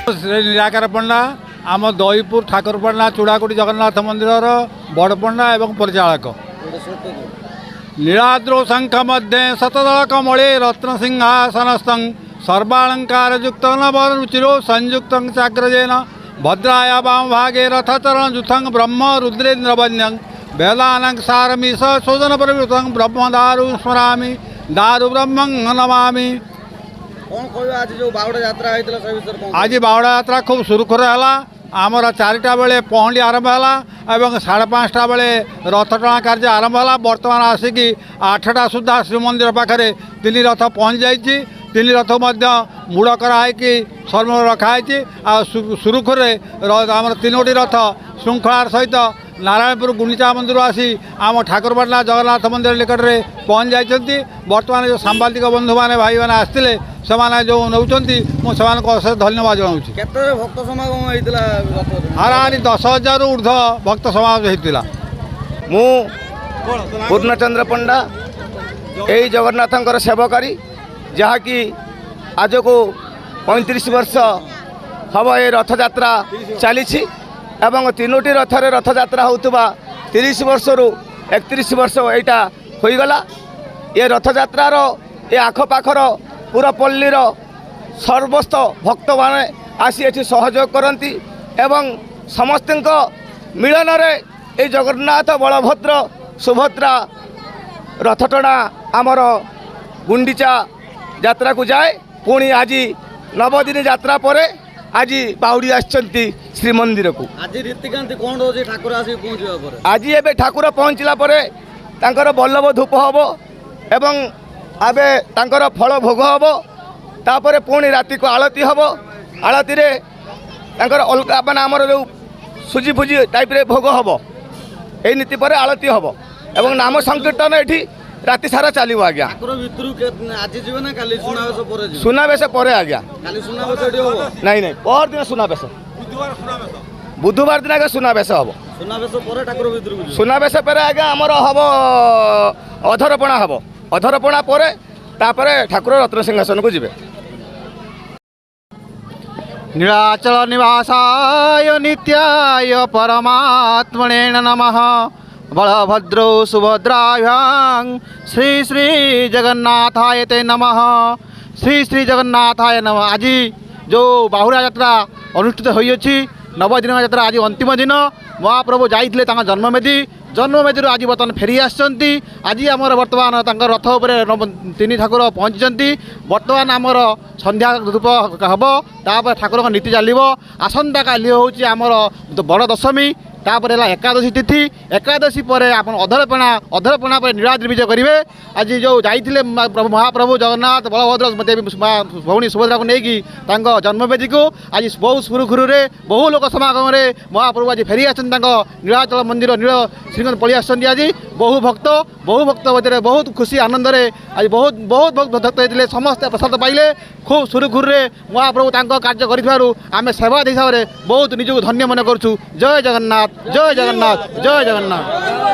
श्री निराकार पंडा आम दहीपुर ठाकुरपाटना चूड़ाकुटी जगन्नाथ मंदिर बड़ पंडा एवं परिचालक नीलाद्रौ शंख मध्य शतदल कमले रत्न सिंहासनस्थं सर्वालंकार युक्त नवरुचिरो संयुक्त चाग्रजेन भद्राय वाम भागे रथचरण जुथं ब्रह्म रुद्रेन्द्र वन्यं वेदानं सारमीश शोधन प्रवृत्तं ब्रह्म दारु स्मरामि दारु ब्रह्मं नमामि। आज जो बावड़ा यात्रा आज बावड़ा यात्रा खूब सुरखुर है आमर 4टा बेले पहंडी आरंभ है 5:30 बेले रथ टଣା कार्य आरंभ है। बर्तमान आसिक 8टा सुधा श्रीमंदिर पाखे 3 रथ पहुँच जाइए 3 रथ मूड़ कराई सर्म रखाई सुरखुर आम 3टी रथ श्रृंखलार सहित नारायणपुर गुंडीचा मंदिर आसी आम ठाकुरपाटना जगन्नाथ मंदिर निकट में पहुँच जाती। बर्तमान जो सांबादिक बंधु मैंने भाई मैंने आसते से जो नौ मुझे धन्यवाद जनाऊँ। भक्त समागम हाराहारी 10,000 ऊर्ध्व भक्त समागम होता। मु पूर्णचंद्र पंडा यही जगन्नाथ सेवकारी जहाँकि आज को 35 वर्ष हम ये रथ यात्रा चली 3टी रथरे रथ यात्रा होता 30 वर्ष रु 31 वर्ष यहाँ होगला। ये रथ यात्रार ये आखपाखर पूरा पल्लीर सर्वस्त भक्त माने आसी एठी सहयोग करती एवं समस्त मिलन ये जगन्नाथ बलभद्र सुभद्रा रथ टଣା आमर गुंडीचा यात्रा को जाए। पुणी आज 9 दिन यात्रा पर आज बाहुड़ी आसचंती श्रीमंदिर को। आज रीतिकांति कौन रोज ठाकुर आसी पहुँचवा पर आज एबे ठाकुर पहुँचला परे तांकर बल्लभ धूप हम एवं आबे तांकर फल भोग हम तापर पुणी राति को आलती हम आलती रे तांकर अलगा माने आमर जो सुजी फुजी टाइप रे भोग हम यही नीति पर आलती हम एवं नाम संकीर्तन एठी राति सारा चलो आज्ञा। सुनावेश पर आज्ञा नहीं नहीं पर दिन सुनावेश बुधवार दिन आगे सुनावेश हम सुनावेश पर आज्ञा आमर हम अधरपणा हम अधरपणा पर तापर ठाकुर रत्न सिंहासन को जीवे। नीलाचल निवासाय नित्याय परमात्मने नमः बलभद्रो सुभद्राभ्यां श्री श्री जगन्नाथाय ते नमः श्री श्री जगन्नाथाय नमः। आज जो बाहुड़ा यात्रा अनुष्ठित होइछि 9 दिन यात्रा आज अंतिम दिन महाप्रभु जाइथिले तांका जन्मवेदी आज बर्तमान फेरी आसचंती। आज आमर बर्तमान रथ उपर 3 ठाकुर पहुँची बर्तमान आमर संध्या धूप हम तापर ठाकुर नीति चलो आसंता काली हूँ आमर बड़ दशमी तापर है एकादशी तिथि एकादशी पर आप अधरपणा पर नीलाद्रि विजय करेंगे। आज जो जाइए प्रभु महाप्रभु जगन्नाथ बलभद्र भौणी सुभद्रा को लेकिन जन्मवेदी को आज बहुत सुरुखुरु बहु लोक समागम महाप्रभु आज फेरी आस नीलाचल मंदिर नील श्रीगंध पलि आज बहु भक्त मध्य बहुत खुशी आनंद आज बहुत बहुत भक्त होते समस्ते प्रसाद पाइले खूब सुरुखुरु महाप्रभु कार्य करें सेवा हिसाब से बहुत निजक धन्य मन करूँ। जय जगन्नाथ जय जगन्नाथ जय जगन्नाथ।